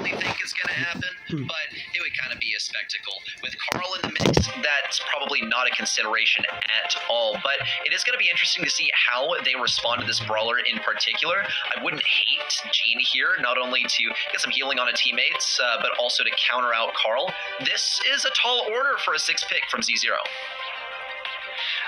necessarily think is going to happen, but it would kind of be a spectacle. With Carl in the mix, that's probably not a consideration at all, but it is going to be interesting to see how they respond to this brawler in particular. I wouldn't hate Gene here, not only to get some healing on a teammates, but also to counter out Carl. This is a tall order for a 6th pick from Z0.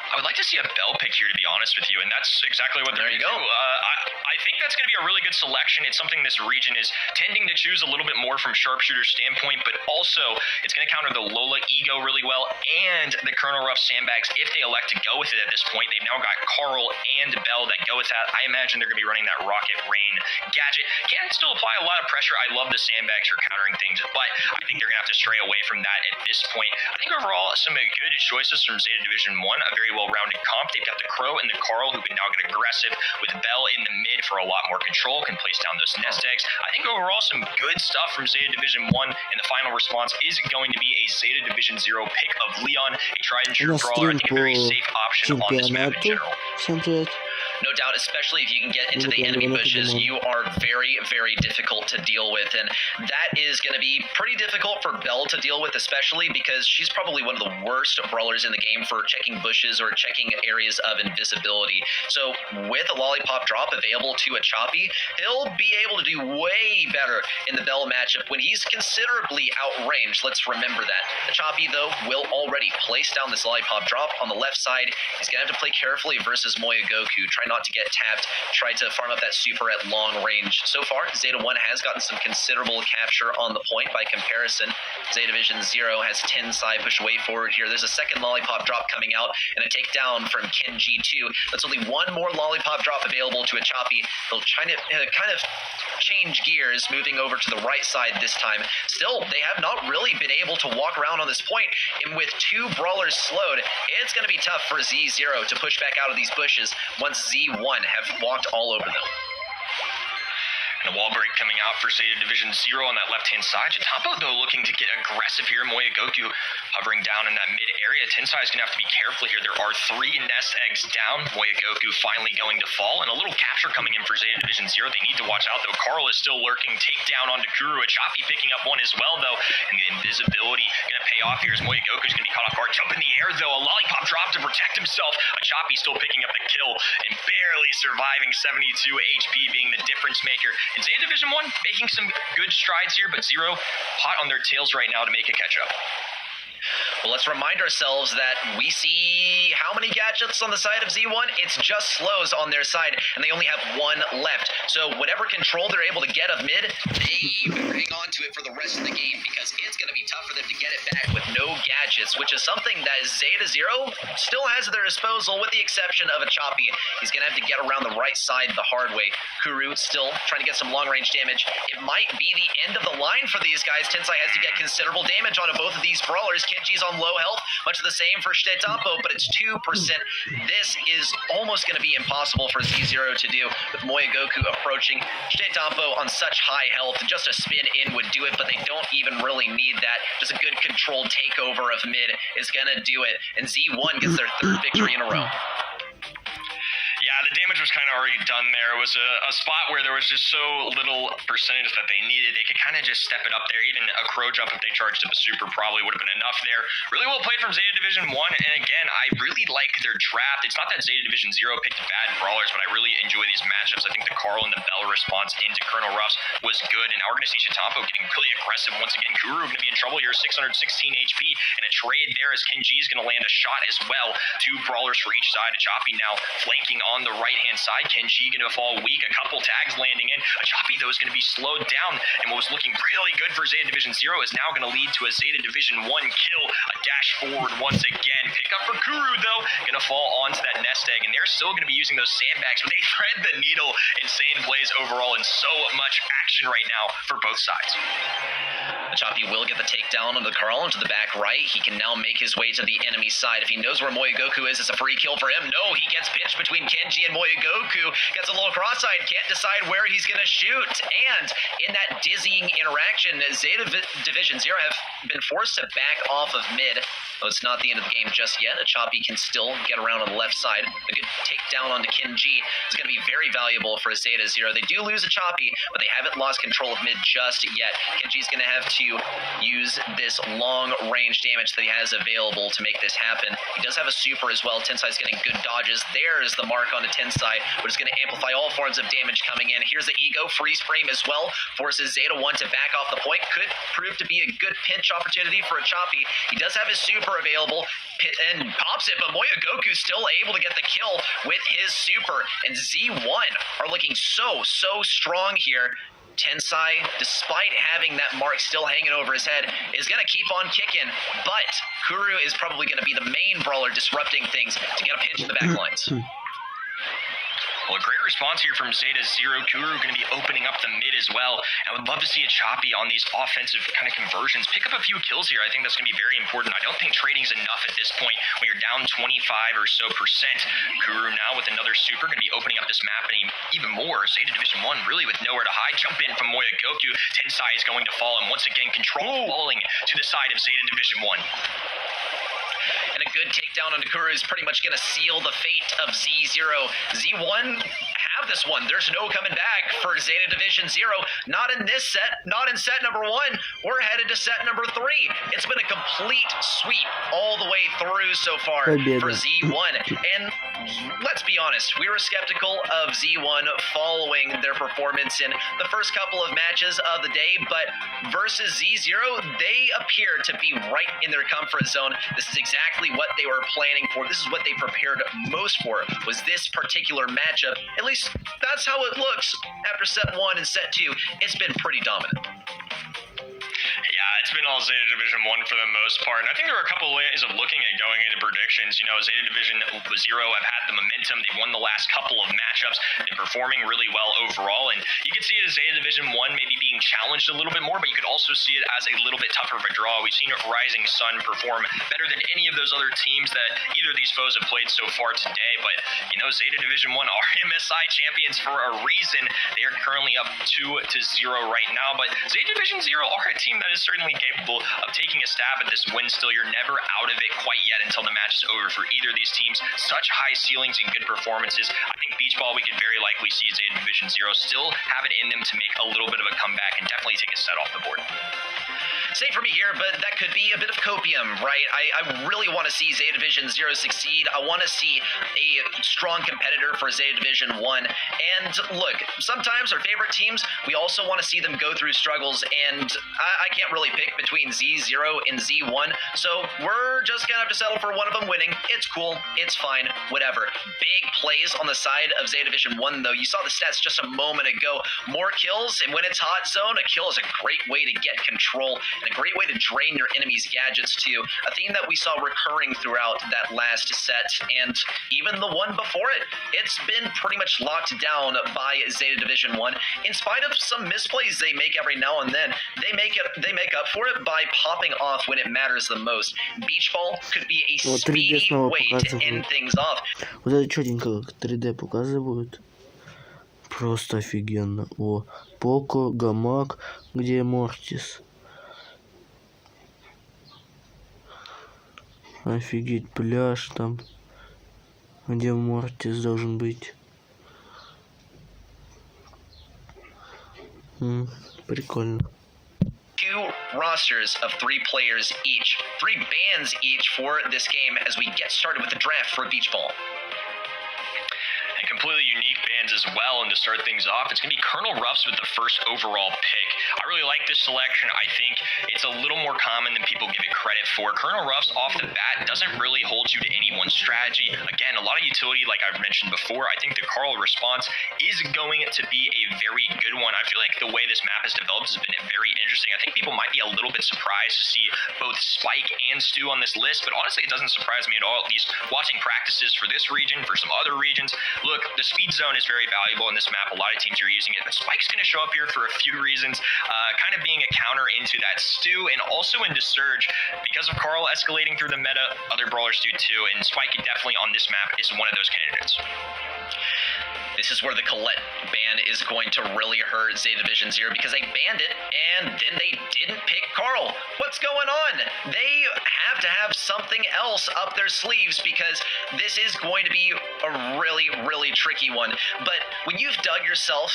I would like to see a Bell pick here, to be honest with you, and that's exactly what they're going to do. I think that's going to be a really good selection. It's something this region is tending to choose a little bit more from sharpshooter standpoint, but also it's going to counter the Lola ego really well and the Colonel Ruff sandbags if they elect to go with it at this point. They've now got Carl and Bell that go with that. I imagine they're going to be running that Rocket Rain gadget. Can still apply a lot of pressure. I love the sandbags for countering things, but I think they're going to have to stray away from that at this point. I think overall some good choices from Zeta Division 1, a very well-rounded comp. They've got the Crow and the Carl who can now get aggressive with Bell in the mid for a lot more control, can place down those nest eggs. I think overall some good stuff from Zeta Division 1, and the final response is going to be a Zeta Division 0 pick of Leon, a tried and true brawler. I think a very safe option on this map in general. No doubt, especially if you can get into the enemy bushes, you are very, very difficult to deal with, and that is going to be pretty difficult for Belle to deal with, especially because she's probably one of the worst brawlers in the game for checking bushes or checking areas of invisibility. So with a lollipop drop available to a Choppy, he'll be able to do way better in the Belle matchup when he's considerably outranged. Let's remember that. The Choppy, though, will already place down this lollipop drop on the left side. He's going to have to play carefully versus Moya Goku. Try not to get tapped, try to farm up that super at long range. So far, Zeta 1 has gotten some considerable capture on the point by comparison. Zeta Division 0 has 10 side push way forward here. There's a second lollipop drop coming out and a takedown from Kenji 2. That's only one more lollipop drop available to a Choppy. They'll try to kind of change gears, moving over to the right side this time. Still, they have not really been able to walk around on this point, and with 2 brawlers slowed, it's going to be tough for Z0 to push back out of these bushes once Z1 have walked all over them. And a wall break coming out for Zeta Division 0 on that left-hand side. Jatampo, though, looking to get aggressive here. Moya Goku hovering down in that mid area. Tensai is going to have to be careful here. There are 3 nest eggs down. Moya Goku finally going to fall. And a little capture coming in for Zeta Division 0. They need to watch out, though. Carl is still lurking. Takedown onto Kuru. A Choppy picking up one as well, though. And the invisibility going to pay off here as Moya Goku's going to be caught off guard. Jump in the air, though. A lollipop drop to protect himself. A Choppy still picking up the kill and barely surviving. 72 HP being the difference maker. And Zeta Division 1 making some good strides here, but 0 hot on their tails right now to make a catch-up. Well, let's remind ourselves that we see how many gadgets on the side of Z1? It's just slows on their side, and they only have 1 left. So whatever control they're able to get of mid, they hang on to it for the rest of the game because it's going to be tough for them to get it back with no gadgets, which is something that Zeta 0 still has at their disposal with the exception of a Choppy. He's going to have to get around the right side the hard way. Kuru still trying to get some long-range damage. It might be the end of the line for these guys. Tensai has to get considerable damage onto both of these brawlers. Kenji's on low health, much the same for Jatampo, but it's 2%. This is almost going to be impossible for Z0 to do with Moya Goku approaching. Jatampo on such high health, just a spin in would do it, but they don't even really need that. Just a good controlled takeover of mid is going to do it, and Z1 gets their 3rd victory in a row. Yeah, the damage was kind of already done there. It was a spot where there was just so little percentage that they needed. They could kind of just step it up there. Even a crow jump, if they charged up a super, probably would have been enough there. Really well played from Zeta Division 1. And again, I really like their draft. It's not that Zeta Division 0 picked bad brawlers, but I really enjoy these matchups. I think the Carl and the Bell response into Colonel Ruffs was good. And now we're going to see Jatampo getting really aggressive once again. Kuru going to be in trouble here, 616 HP. And a trade there as Kenji is going to land a shot as well. 2 brawlers for each side. A Choppy now flanking on the right-hand side. Kenji going to fall weak. A couple tags landing in. A Choppy, though, is going to be slowed down. And what was looking really good for Zeta Division 0 is now going to lead to a Zeta Division 1 kill. A dash forward once again. Pick up for Kuru, though. Going to fall onto that nest egg. And they're still going to be using those sandbags, but they thread the needle. Insane plays overall and so much action right now for both sides. The Choppy will get the takedown onto the Carl into the back right. He can now make his way to the enemy side. If he knows where Moya Goku is, it's a free kill for him. No, he gets pinched between Kenji and Moya Goku. Gets a little cross-eyed, can't decide where he's going to shoot. And in that dizzying interaction, Zeta Division 0 have been forced to back off of mid. Though it's not the end of the game just yet. A Choppy can still get around on the left side. A good takedown onto Kinji is going to be very valuable for Zeta Zero. They do lose a Choppy, but they haven't lost control of mid just yet. Kinji's going to have to use this long range damage that he has available to make this happen. He does have a super as well. Tensai's getting good dodges. There's the mark onto Tensai, but it's going to amplify all forms of damage coming in. Here's the Ego freeze frame as well. Forces Zeta 1 to back off the point. Could prove to be a good pinch opportunity for a Choppy. He does have his super available and pops it, but Moya Goku's still able to get the kill with his super. And Z1 are looking so strong here. Tensai, despite having that mark still hanging over his head, is going to keep on kicking, but Kuru is probably going to be the main brawler disrupting things to get a pinch in the back lines. Well, a great response here from Zeta Zero. Kuru going to be opening up the mid as well. I would love to see a Choppy on these offensive kind of conversions. Pick up a few kills here. I think that's going to be very important. I don't think trading's enough at this point when you're down 25 or so %. Kuru now with another super going to be opening up this map and even more. Zeta Division 1 really with nowhere to hide. Jump in from Moya Goku. Tensai is going to fall, and once again, control falling to the side of Zeta Division 1. And a good takedown on Kuru is pretty much going to seal the fate of Z0. Z1 have this one. There's no coming back for Zeta Division 0. Not in this set, not in set number 1. We're headed to set number 3. It's been a complete sweep all the way through so far for Z1. And let's be honest, we were skeptical of Z1 following their performance in the first couple of matches of the day, but versus Z0, they appear to be right in their comfort zone. This is exactly what they were planning for. This is what they prepared most for, was this particular matchup. At least that's how it looks after set 1 and set 2. It's been pretty dominant. Yeah, it's been all Zeta Division 1 for the most part. And I think there are a couple ways of looking at going into predictions. You know, Zeta Division 0 have had the momentum. They've won the last couple of matchups. They're performing really well overall. And you could see it as Zeta Division 1 maybe being challenged a little bit more, but you could also see it as a little bit tougher of a draw. We've seen Rising Sun perform better than any of those other teams that either of these foes have played so far today. But, you know, Zeta Division 1 are MSI champions for a reason. They are currently up 2-0 right now. But Zeta Division 0 are a team that is certainly capable of taking a stab at this win still. You're never out of it quite yet until the match is over for either of these teams. Such high ceilings and good performances. I think Beach Ball, we could very likely see Zeta Division 0 still have it in them to make a little bit of a comeback and definitely take a set off the board. Same for me here, but that could be a bit of copium, right? I really want to see Zeta Division 0 succeed. I want to see a strong competitor for Zeta Division 1. And look, sometimes our favorite teams, we also want to see them go through struggles, and I can't really pick between Z0 and Z1, so we're just going to have to settle for one of them winning. It's cool. It's fine. Whatever. Big plays on the side of Zeta Division 1, though. You saw the stats just a moment ago. More kills, and when it's hot zone, a kill is a great way to get control and a great way to drain your enemy's gadgets too. A theme that we saw recurring throughout that last set, and even the one before it. It's been pretty much locked down by Zeta Division 1. In spite of some misplays they make every now and then, they make up for it by popping off when it matters the most. Beach Ball could be a speedy way to end things off. Вот это чётенько 3D показывают. Просто офигенно. О, Поко, Гамак, где Мортис? Офигеть, пляж там, где Мортис должен быть. Прикольно. 2 rosters of 3 players each, 3 bans each for this game as we get started with the draft for Beach Ball. And completely unique bans as well. And to start things off, it's going to be Colonel Ruffs with the first overall pick. I really like this selection. I think it's a little more common than people give it credit for. Colonel Ruffs off the bat doesn't really hold you to any one strategy. Again, a lot of utility, like I've mentioned before. I think the Carl response is going to be a very good one. I feel like the way this map has developed has been very interesting. I think people might be a little bit surprised to see both Spike and Stu on this list, but honestly, it doesn't surprise me at all, at least watching practices for this region, for some other regions. Look, the speed zone is very valuable in this map. A lot of teams are using it, but Spike's going to show up here for a few reasons, kind of being a counter into that Stu and also into Surge. Because of Carl escalating through the meta, other brawlers do too, and Spike definitely on this map is one of those candidates. This is where the Colette ban is going to really hurt Zeta Division 0 because they banned it and then they didn't pick Carl. What's going on? They have to have something else up their sleeves because this is going to be a really, really tricky one. But when you've dug yourself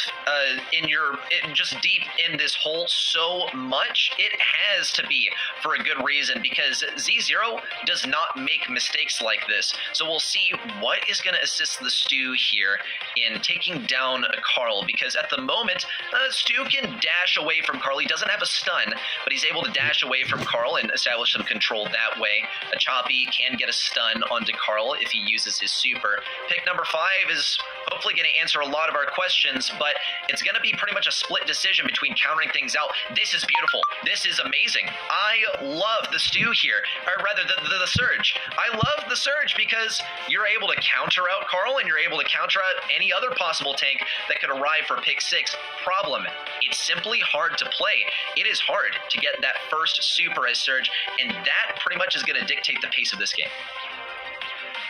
just deep in this hole so much, it has to be for a good reason because Z0 does not make mistakes like this. So we'll see what is going to assist the Stu here in taking down Carl because at the moment, Stu can dash away from Carl. He doesn't have a stun, but he's able to dash away from Carl and establish some control that way. A Choppy can get a stun onto Carl if he uses his super. Pick number 5 is hopefully going to answer a lot of our questions, but it's going to be pretty much a split decision between countering things out. This is beautiful. This is amazing. I love the Stu here, or rather the Surge. I love the Surge because you're able to counter out Carl and you're able to counter out any other possible tank that could arrive for pick 6. Problem, it's simply hard to play. It is hard to get that first super as Surge, and that pretty much is going to dictate the pace of this game.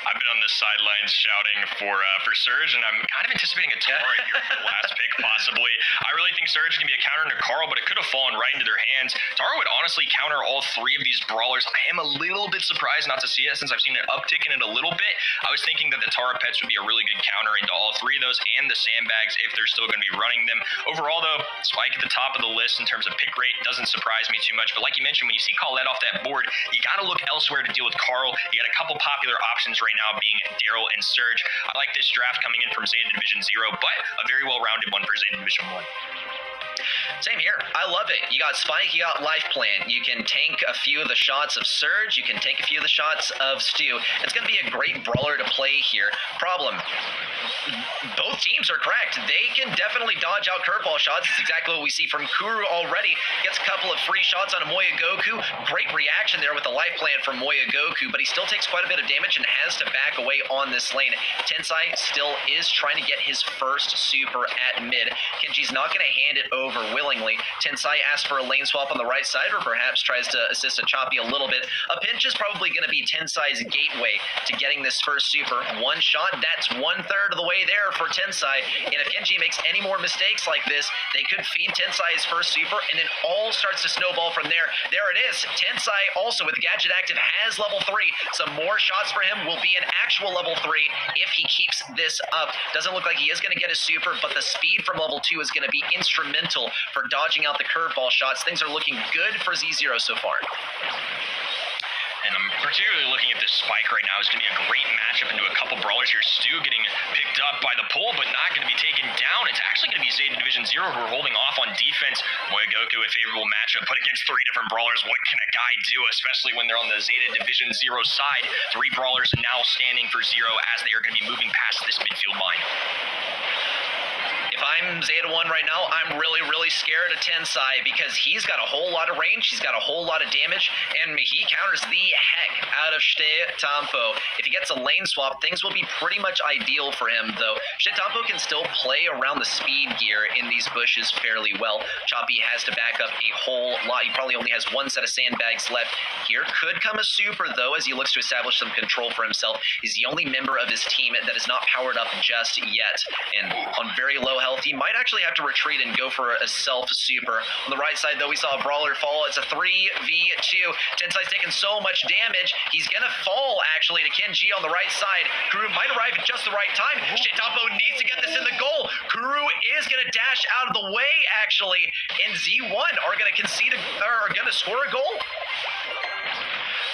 I've been on the sidelines shouting for Surge, and I'm kind of anticipating a Tara here for the last pick, possibly. I really think Surge can be a counter into Carl, but it could have fallen right into their hands. Tara would honestly counter all 3 of these brawlers. I am a little bit surprised not to see it since I've seen an uptick in it a little bit. I was thinking that the Tara pets would be a really good counter into all 3 of those and the sandbags if they're still going to be running them. Overall, though, Spike at the top of the list in terms of pick rate doesn't surprise me too much, but like you mentioned, when you see Colette off that board, you got to look elsewhere to deal with Carl. You got a couple popular options right now being Daryl and Surge. I like this draft coming in from Zeta Division 0, but a very well-rounded one for Zeta Division 1. Same here. I love it. You got Spike, you got Life Plan. You can tank a few of the shots of Surge. You can tank a few of the shots of Stu. It's going to be a great brawler to play here. Problem, both teams are correct. They can definitely dodge out curveball shots. It's exactly what we see from Kuru already. Gets a couple of free shots on a Moya Goku. Great reaction there with the Life Plan from Moya Goku, but he still takes quite a bit of damage and has to back away on this lane. Tensai still is trying to get his first super at mid. Kenji's not going to hand it over willingly. Tensai asks for a lane swap on the right side, or perhaps tries to assist a Choppy a little bit. A pinch is probably going to be Tensai's gateway to getting this first super. One shot, that's 1/3 of the way there for Tensai. And if Genji makes any more mistakes like this, they could feed Tensai's first super, and then all starts to snowball from there. There it is. Tensai also with Gadget active has level 3. Some more shots for him will be an actual level 3 if he keeps this up. Doesn't look like he is going to get a super, but the speed from level 2 is going to be instrumental for dodging out the curveball shots. Things are looking good for Z0 so far. And I'm particularly looking at this Spike right now. It's going to be a great matchup into a couple brawlers here. Stu getting picked up by the pull, but not going to be taken down. It's actually going to be Zeta Division 0 who are holding off on defense. Moya Goku, a favorable matchup, but against 3 different brawlers, what can a guy do, especially when they're on the Zeta Division 0 side? 3 brawlers now standing for 0 as they are going to be moving past this midfield line. If I'm Zeta 1 right now, I'm really, really scared of Tensai because he's got a whole lot of range, he's got a whole lot of damage, and he counters the heck out of Shite Tampo. If he gets a lane swap, things will be pretty much ideal for him, though. Shite Tampo can still play around the speed gear in these bushes fairly well. Choppy has to back up a whole lot. He probably only has 1 set of sandbags left. Here could come a super, though, as he looks to establish some control for himself. He's the only member of his team that is not powered up just yet, and on very low health, he might actually have to retreat and go for a self-super. On the right side, though, we saw a brawler fall. It's a 3v2. Tensai's taking so much damage, he's gonna fall, actually, to Kenji on the right side. Kuru might arrive at just the right time. Shitapo needs to get this in the goal. Kuru is gonna dash out of the way, actually, and Z1 are gonna gonna score a goal.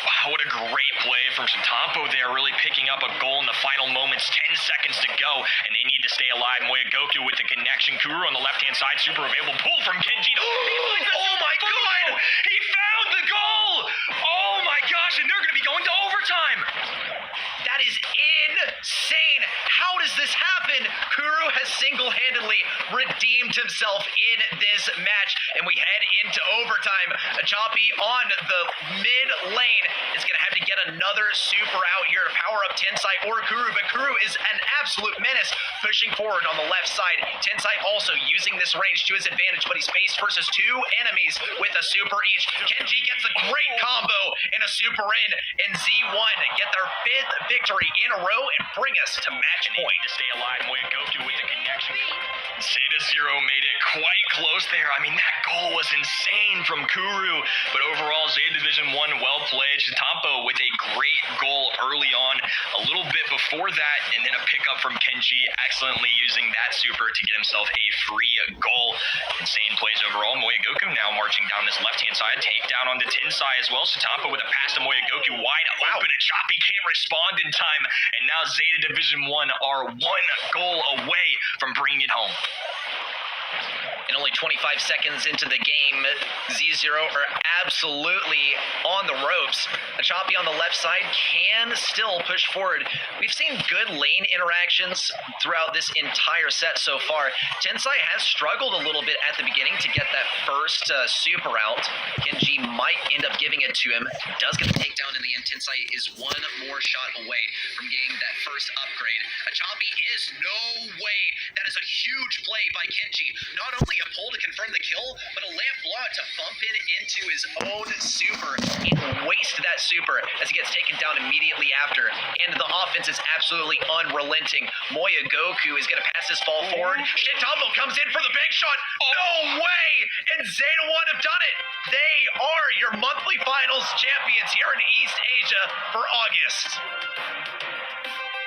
Wow, what a great play from Shitampo there, really picking up a goal in the final moments, 10 seconds to go, and they need to stay alive. Moya Goku with the connection. Kuru on the left-hand side, super available. Pull from Kenji. Oh my god! He found the goal! Oh my gosh, and they're going to be going to overtime! That is insane! How does this happen? Kuru has single-handedly redeemed himself in this match, and we head into overtime. A Choppy on the mid lane is going to have to get get another super out here to power up Tensai or Kuru, but Kuru is an absolute menace pushing forward on the left side. Tensai also using this range to his advantage, but he's faced versus two enemies with a super each. Kenji gets a great combo and a super in, and Z1 get their 5th victory in a row and bring us to match point. To stay alive, Moyagoku with the connection. Zeta Zero made it quite close there. I mean, that goal was insane from Kuru, but overall, Zeta Division 1 well played. Chitampo with a great goal early on, a little bit before that, and then a pickup from Kenji, excellently using that super to get himself a free goal. Insane plays overall. Moyagoku now marching down this left-hand side, takedown onto Tensai as well. Chitampo with a pass to Moyagoku, wide open, and Choppy can't respond in time, and now Zeta Division 1 are 1 goal away from bringing it home. And only 25 seconds into the game, Z0 are absolutely on the ropes. Choppy on the left side can still push forward. We've seen good lane interactions throughout this entire set so far. Tensai has struggled a little bit at the beginning to get that first super out. Kenji might end up giving it to him. Does get the takedown in the end. Tensai is one more shot away from getting that first upgrade. Choppy is no way. That is a huge play by Kenji. Not only a pull to confirm the kill, but a lamp block to bump into his own super and waste that super as he gets taken down immediately after. And the offense is absolutely unrelenting. Moyagoku is going to pass this ball forward. Chitampo comes in for the big shot. No way! And Zeta 1 have done it. They are your monthly finals champions here in East Asia for August.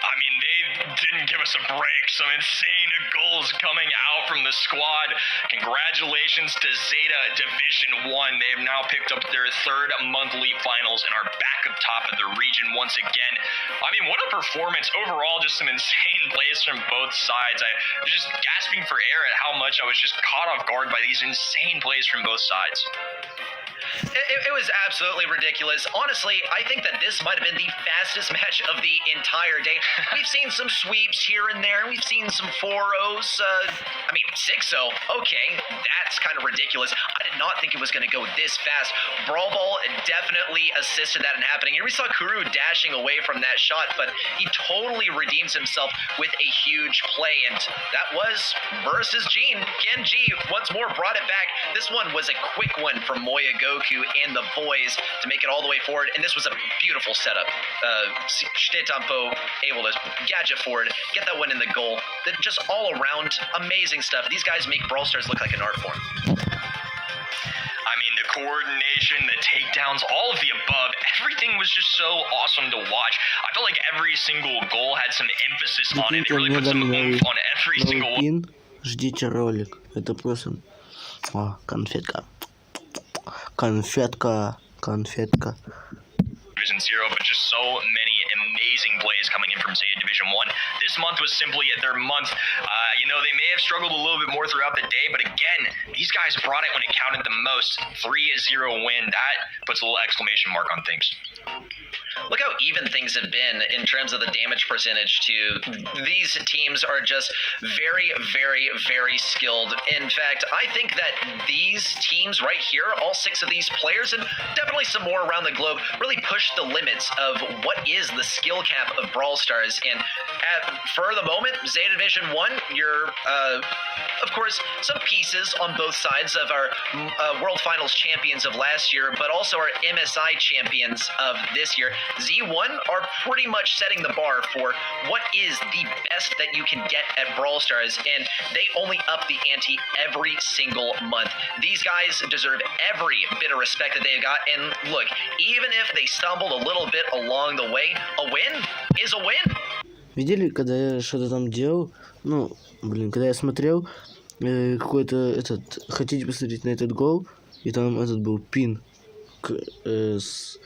I mean, they didn't give us a break. Some insane goals coming out from the squad. Congratulations to Zeta Division 1. They have now picked up their 3rd monthly finals and are back up top of the region once again. I mean, what a performance. Overall, just some insane plays from both sides. I was just gasping for air at how much I was just caught off guard by these insane plays from both sides. It was absolutely ridiculous. Honestly, I think that this might have been the fastest match of the entire day. We've seen some sweeps here and there. We've seen some 4-0s. 6-0. Okay, that's kind of ridiculous. I did not think it was going to go this fast. Brawl Ball definitely assisted that in happening. Here we saw Kuru dashing away from that shot, but he totally redeems himself with a huge play, and that was versus Gene. Kenji once more brought it back. This one was a quick one from Moyagoku and the boys to make it all the way forward, and this was a beautiful setup. Chitampo able to gadget forward, get that one in the goal. Just all around amazing stuff. These guys make Brawl Stars look like an art form. I mean, the coordination, the takedowns, all of the above, everything was just so awesome to watch. I felt like every single goal had some emphasis on it. They really put some oomph on every single one. Ждите ролик. Это просто... О, конфетка. Конфетка. Конфетка. Division 0, but just so many amazing plays coming in from Zeta Division 1. This month was simply their month. They may have struggled a little bit more throughout the day, but again, these guys brought it when it counted the most. 3-0 win. That puts a little exclamation mark on things. Look how even things have been in terms of the damage percentage too. These teams are just very, very, very skilled. In fact, I think that these teams right here, all 6 of these players, and definitely some more around the globe, really push the limits of what is the skill cap of Brawl Stars. And for the moment, Zeta Division 1, you're, of course, some pieces on both sides of our World Finals champions of last year, but also our MSI champions of this year. Z1 are pretty much setting the bar for what is the best that you can get at Brawl Stars, and they only up the ante every single month. These guys deserve every bit of respect that they've got, and look, even if they stumbled a little bit along the way, a win is a win. Видели, когда я что-то там делал? Когда я смотрел, какой-то хотите посмотреть на этот гол, и там этот был пин с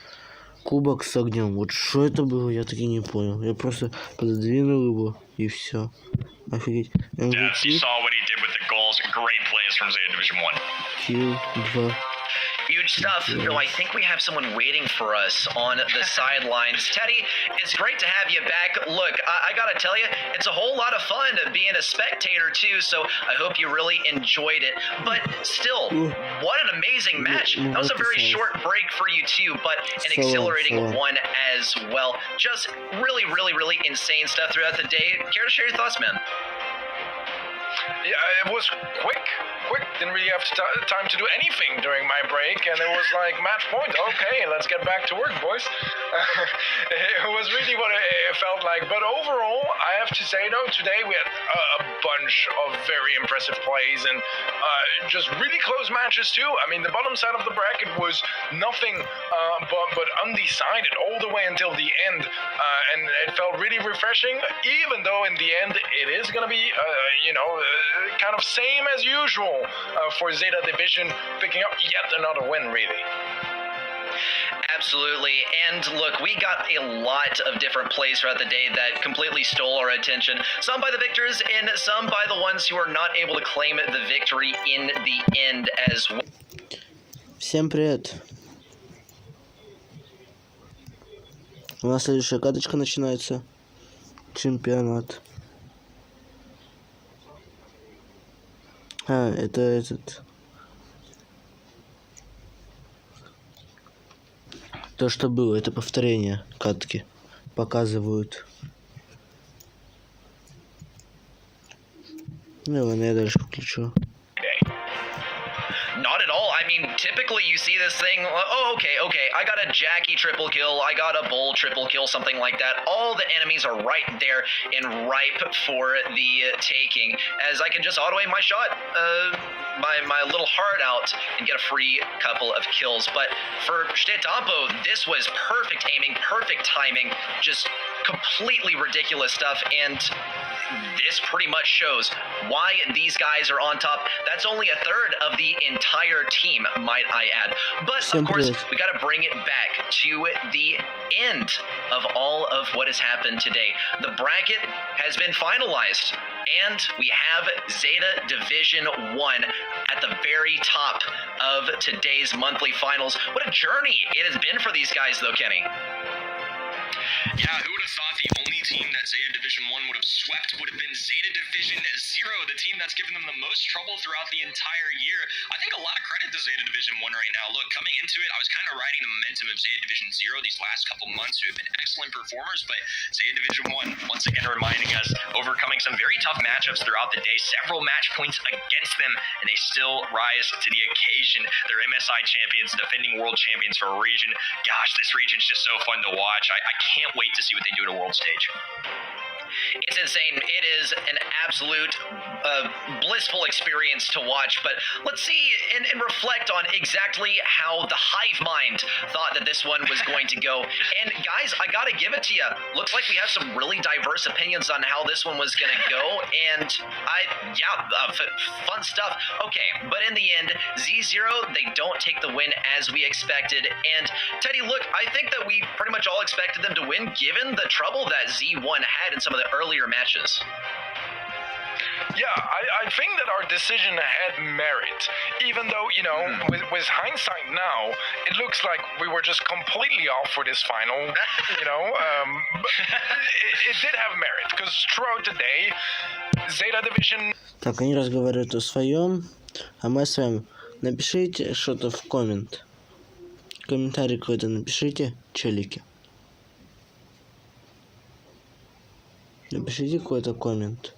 кубок с огнем. Вот что это было, я таки не понял. Я просто пододвинул его и все. Офигеть. Yes, you saw what he did with the goals. Great plays from Zeta Division 1. Килл 2. You huge stuff. Though I think we have someone waiting for us on the sidelines. Teddy, it's great to have you back. Look, I gotta tell you, it's a whole lot of fun being a spectator too, so I hope you really enjoyed it. But still, what an amazing match. That was a very short break for you too, but an exhilarating one as well. Just really insane stuff throughout the day. Care to share your thoughts, man? Yeah, it was quick. Didn't really have time to do anything during my break, and it was like match point. Okay, let's get back to work, boys. It was really what it felt like. But overall, I have to say though, today we had a bunch of very impressive plays and just really close matches too. I mean, the bottom side of the bracket was nothing but undecided all the way until the end, and it felt really refreshing. Even though in the end it is gonna be, kind of same as usual for Zeta Division, picking up yet another win, really. Absolutely. And look, we got a lot of different plays throughout the day that completely stole our attention. Some by the victors and some by the ones who are not able to claim the victory in the end as well. Всем привет. У нас следующая каточка начинается. Чемпеонат. Это этот... То, что было, это повторение катки. Показывают. Ну ладно, я дальше включу. Not at all. I mean, typically you see this thing, oh, okay, I got a Jackie triple kill, I got a Bull triple kill, something like that. All the enemies are right there and ripe for the taking, as I can just auto-aim my shot, my little heart out, and get a free couple of kills. But for Stetampo, this was perfect aiming, perfect timing, just completely ridiculous stuff, and this pretty much shows why these guys are on top. That's only a third of the entire team, might I add. But of course, we got to bring it back to the end of all of what has happened today. The bracket has been finalized, and we have Zeta Division 1 at the very top of today's monthly finals. What a journey it has been for these guys, though, Kenny. Yeah, who would have thought the only team that Zeta Division 1 would have swept would have been Zeta Division 0, the team that's given them the most trouble throughout the entire year. I think a lot of credit to Zeta Division 1 right now. Look, coming into it, I was kind of riding the momentum of Zeta Division 0 these last couple months, who have been excellent performers, but Zeta Division 1, once again reminding us, overcoming some very tough matchups throughout the day, several match points against them, and they still rise to the occasion. They're MSI champions, defending world champions for a region. Gosh, this region's just so fun to watch. I can't wait to see what they do at a world stage. It's insane. It is an absolute blissful experience to watch, but let's see and reflect on exactly how the hive mind thought that this one was going to go. And guys, I gotta give it to you. Looks like we have some really diverse opinions on how this one was gonna go, and fun stuff. Okay, but in the end, Z0, they don't take the win as we expected. And Teddy, look, I think that we pretty much all expected them to win given the trouble that Z1 had in some of the earlier matches. Yeah, I think that our decision had merit, even though, with hindsight now, it looks like we were just completely off for this final, but it did have merit, because throughout the day, Zeta Division... Так, они разговаривают о своем, а мы с вами. Напишите что-то в коммент. Комментарий какой-то напишите, челики. Напишите какой-то коммент.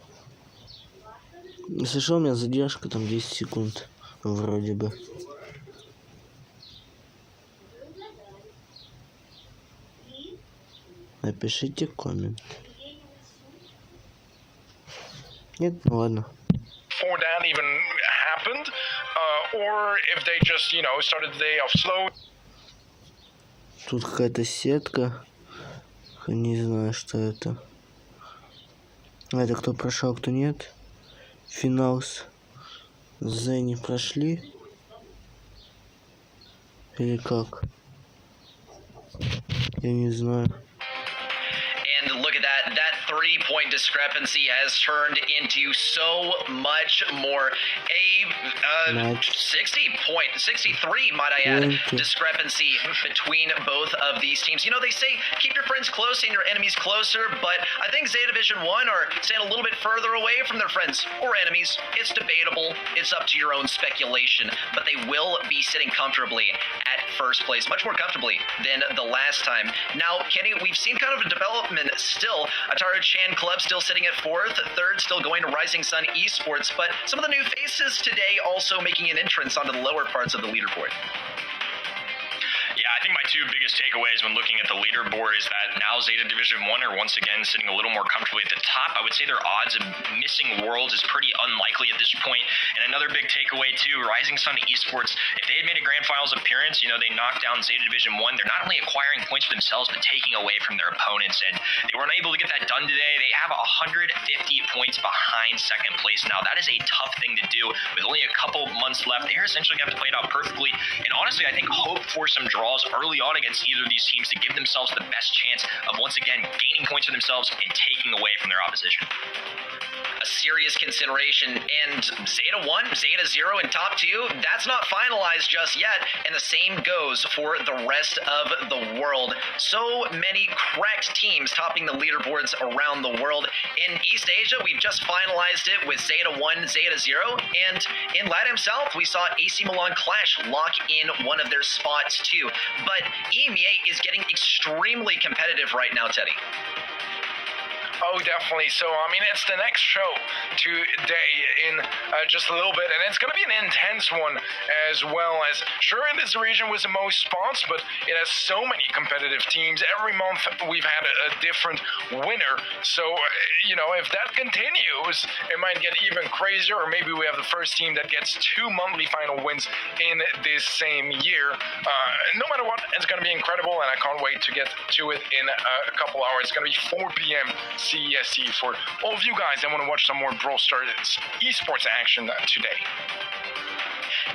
Если что, у меня задержка там 10 секунд. Вроде бы. Напишите коммент. Нет, ну ладно. Before that even happened, or if they just, started the day off slow. Тут какая-то сетка. Не знаю, что это. А это кто прошел, кто нет? Финалс. З не прошли? Или как? Я не знаю. And look at that 3-point discrepancy has turned into so much more. A 63, might I add, discrepancy between both of these teams. You know, they say keep your friends close and your enemies closer, but I think Zeta Division 1 are staying a little bit further away from their friends or enemies. It's debatable. It's up to your own speculation, but they will be sitting comfortably at first place, much more comfortably than the last time. Now, Kenny, we've seen kind of a development still. Ataru Chan Club still sitting at 4th, 3rd still going to Rising Sun Esports, but some of the new faces today also making an entrance onto the lower parts of the leaderboard. Yeah, I think my two biggest takeaways when looking at the leaderboard is that now Zeta Division 1 are once again sitting a little more comfortably at the top. I would say their odds of missing worlds is pretty unlikely at this point. And another big takeaway too, Rising Sun Esports, if they had made a Grand Finals appearance, you know, they knocked down Zeta Division 1, they're not only acquiring points for themselves, but taking away from their opponents. And they weren't able to get that done today. They have 150 points behind second place now. That is a tough thing to do with only a couple months left. They're essentially going to have to play it out perfectly. And honestly, I think hope for some draws early on against either of these teams to give themselves the best chance of once again gaining points for themselves and taking away from their opposition. A serious consideration, and Zeta 1, Zeta 0, and top 2, that's not finalized just yet, and the same goes for the rest of the world. So many cracked teams topping the leaderboards around the world. In East Asia, we've just finalized it with Zeta 1, Zeta 0, and in LATAM South, we saw AC Milan Clash lock in one of their spots too. But EMEA is getting extremely competitive right now, Teddy. Oh, definitely. So, I mean, it's the next show today in just a little bit, and it's going to be an intense one as well. As sure, in this region with the most spots, but it has so many competitive teams. Every month we've had a different winner. So, you know, if that continues, it might get even crazier, or maybe we have the first team that gets 2 monthly final wins in this same year. No matter what, it's going to be incredible, and I can't wait to get to it in a couple hours. It's going to be 4 p.m. CEST for all of you guys that want to watch some more Brawl Stars esports action today.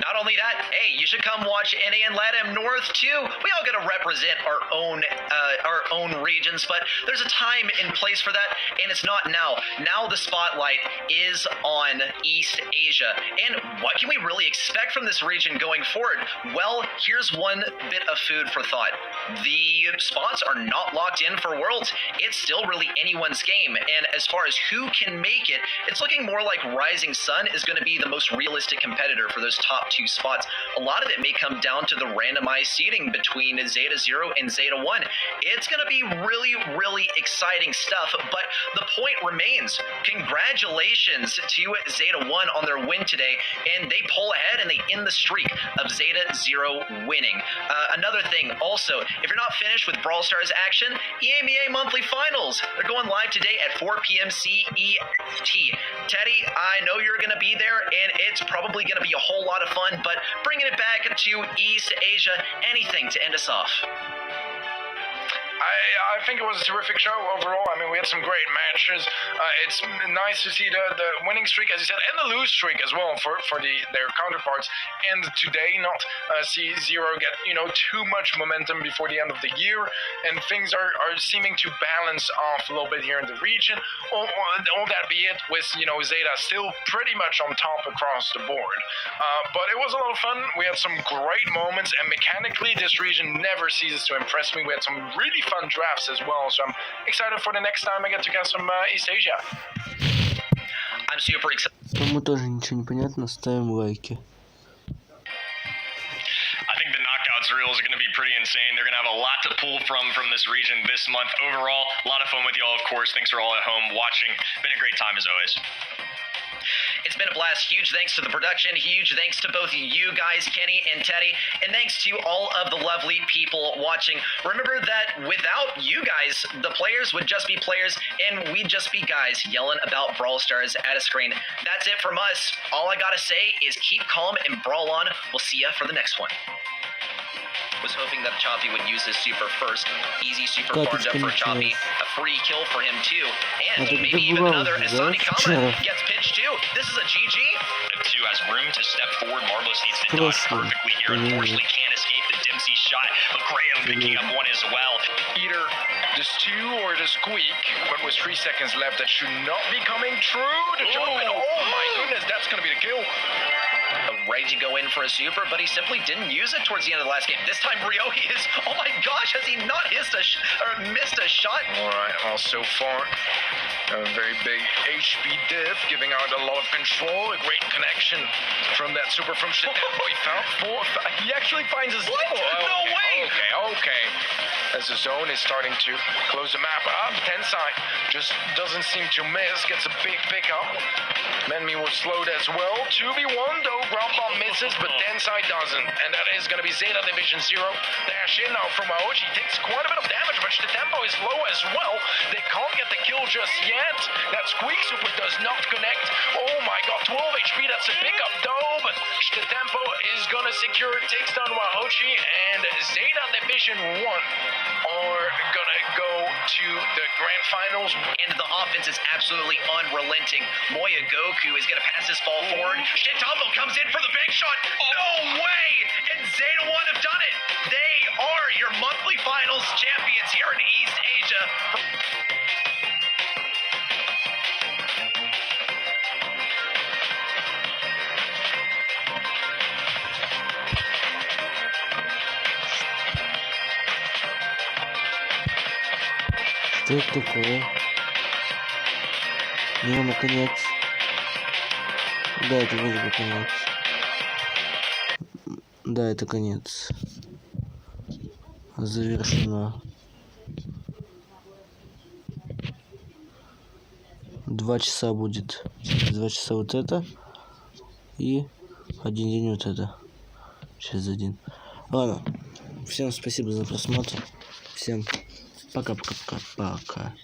Not only that, hey, you should come watch NA and LATAM North too. We all got to represent our own regions, but there's a time and place for that, and it's not now. Now the spotlight is on East Asia. And what can we really expect from this region going forward? Well, here's one bit of food for thought. The spots are not locked in for Worlds. It's still really anyone's game, and as far as who can make it, it's looking more like Rising Sun is going to be the most realistic competitor for those top 2 spots. A lot of it may come down to the randomized seeding between Zeta 0 and Zeta 1. It's going to be really, really exciting stuff, but the point remains. Congratulations to Zeta 1 on their win today, and they pull ahead and they end the streak of Zeta 0 winning. Another thing also, if you're not finished with Brawl Stars action, EMEA monthly finals. They're going live today at 4 p.m. CET. Teddy, I know you're going to be there, and it's probably going to be a whole lot of fun, but bringing it back to East Asia, anything to end us off. I think it was a terrific show overall. I mean, we had some great matches. It's nice to see the winning streak, as you said, and the lose streak as well for their counterparts. And today, not see Zero get too much momentum before the end of the year, and things are seeming to balance off a little bit here in the region. All that be it, with Zeta still pretty much on top across the board. But it was a lot of fun. We had some great moments, and mechanically, this region never ceases to impress me. We had some really fun drafts as well, so I'm excited for the next time I get to get some East Asia. I'm super excited. Кому тоже ничего не понятно, ставим лайки. I think the knockouts reels are going to be pretty insane. They're going to have a lot to pull from this region this month. Overall, a lot of fun with you all, of course. Thanks for all at home watching. Been a great time as always. It's been a blast. Huge thanks to the production. Huge thanks to both you guys, Kenny and Teddy. And thanks to all of the lovely people watching. Remember that without you guys, the players would just be players, and we'd just be guys yelling about Brawl Stars at a screen. That's it from us. All I gotta say is keep calm and brawl on. We'll see ya for the next one. Was hoping that Choppy would use his super first. Easy super farmed up for Choppy. A free kill for him too. And maybe even another Asani Kama gets pitched too. This is a GG. The 2 has room to step forward. Marvelous needs to dodge perfectly here. Unfortunately, can't escape the Dempsey shot. But Graham picking up one as well. Eater the stew or the squeak, but with 3 seconds left, that should not be coming true. The jump in, oh my goodness, that's gonna be the kill. Ready to go in for a super, but he simply didn't use it towards the end of the last game. This time, Ryoki is, oh my gosh, has he not missed a shot? All right, well, so far, a very big HP diff, giving out a lot of control, a great connection from that super from Shitempo. He found fourth. He actually finds his level. No way! Okay. As the zone is starting to close the map up, Tensai just doesn't seem to miss, gets a big pickup. Menmi was slowed as well. 2v1 though, ground bomb misses, but Tensai doesn't. And that is going to be Zeta Division 0. Dash in now from Aoshi, takes quite a bit of damage, but Shitempo is low as well. They can't get the kill just yet. That squeak super does not connect. Oh my god, 12 HP, that's a pickup though, but Shitempo is going to secure, takes down Wahochi, and Zeta Division 1 are going to go to the grand finals. And the offense is absolutely unrelenting. Moya Goku is going to pass this ball forward. Shitempo comes in for the big shot. No way! And Zeta 1 have done it. They are your monthly finals champions here in East Asia. Что это такое? Не, наконец. Да, это вроде бы конец. Да, это конец. Завершено. 2 часа будет. 2 часа вот это. И 1 день вот это. Сейчас 1. Ладно. Всем спасибо за просмотр. Всем пока-пока-пока-пока.